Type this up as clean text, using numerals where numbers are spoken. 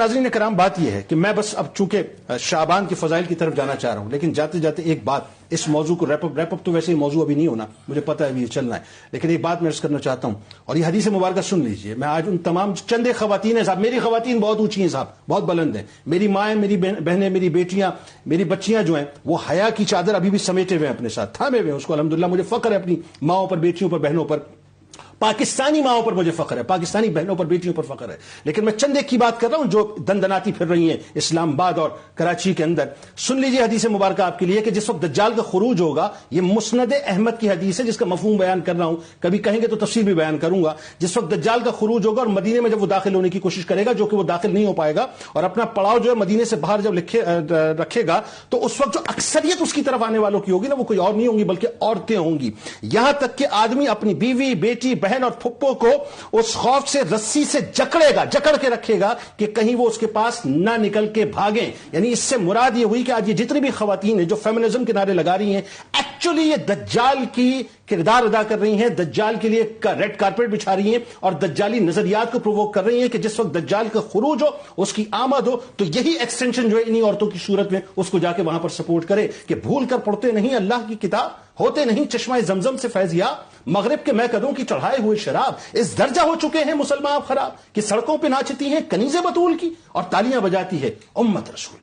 ناظرین کرام بات یہ ہے کہ میں بس اب چونکہ شعبان کے فضائل کی طرف جانا چاہ رہا ہوں، لیکن جاتے جاتے ایک بات اس موضوع کو ریپ اپ تو ویسے ہی موضوع ابھی نہیں ہونا، مجھے پتا ہے ابھی یہ چلنا ہے، لیکن ایک بات میں عرض کرنا چاہتا ہوں، اور یہ حدیث مبارکہ سن لیجئے. میں آج ان تمام چند خواتین ہیں صاحب، میری خواتین بہت اونچی ہیں صاحب، بہت بلند ہیں، میری مائیں، میری بہنیں، میری بیٹیاں، میری بچیاں جو ہیں وہ حیا کی چادر ابھی بھی سمیٹے ہوئے ہیں اپنے ساتھ، تھامے ہوئے ہیں اس کو. الحمدللہ مجھے فخر ہے اپنی ماؤں پر، بیٹیوں پر، بہنوں پر، پاکستانی ماؤں پر مجھے فخر ہے، پاکستانی بہنوں پر، بیٹیوں پر فخر ہے. لیکن میں چند ایک کی بات کر رہا ہوں جو دندناتی پھر رہی ہیں اسلام آباد اور کراچی کے اندر. سن لیجئے حدیث مبارکہ آپ کے لیے کہ جس وقت دجال کا خروج ہوگا، یہ مسند احمد کی حدیث ہے جس کا مفہوم بیان کر رہا ہوں، کبھی کہیں گے تو تفصیل بھی بیان کروں گا. جس وقت دجال کا خروج ہوگا اور مدینے میں جب وہ داخل ہونے کی کوشش کرے گا، جو کہ وہ داخل نہیں ہو پائے گا، اور اپنا پڑاؤ جو ہے مدینے سے باہر جب رکھے گا، تو اس وقت جو اکثریت اس کی طرف آنے والوں کی ہوگی نا، وہ کوئی اور نہیں ہوں گی بلکہ عورتیں ہوں گی. یہاں تک کہ آدمی اپنی بیوی، بیٹی، بہن اور پھپھو کو اس خوف سے رسی سے جکڑ کے رکھے گا کہ کہیں وہ اس کے پاس نہ نکل کے بھاگیں. یعنی اس سے مراد یہ ہوئی کہ آج یہ جتنی بھی خواتین ہیں جو فیمنزم کے نعرے لگا رہی ہیں، ایکچولی یہ دجال کی کردار ادا کر رہی ہیں، دجال کے لیے ریڈ کارپیٹ بچھا رہی ہیں اور دجالی نظریات کو پرووک کر رہی ہیں کہ جس وقت دجال کا خروج ہو، اس کی آمد ہو، تو یہی ایکسٹینشن جو ہے انہی عورتوں کی صورت میں اس کو جا کے وہاں پر سپورٹ کرے کہ بھول کر پڑھتے نہیں اللہ کی کتاب، ہوتے نہیں چشمہ زمزم سے فیض یاب، مغرب کے میکدوں کی چڑھائے ہوئے شراب. اس درجہ ہو چکے ہیں مسلمان خراب کہ سڑکوں پہ ناچتی ہیں کنیزیں بطول کی اور تالیاں بجاتی ہے امت رسول.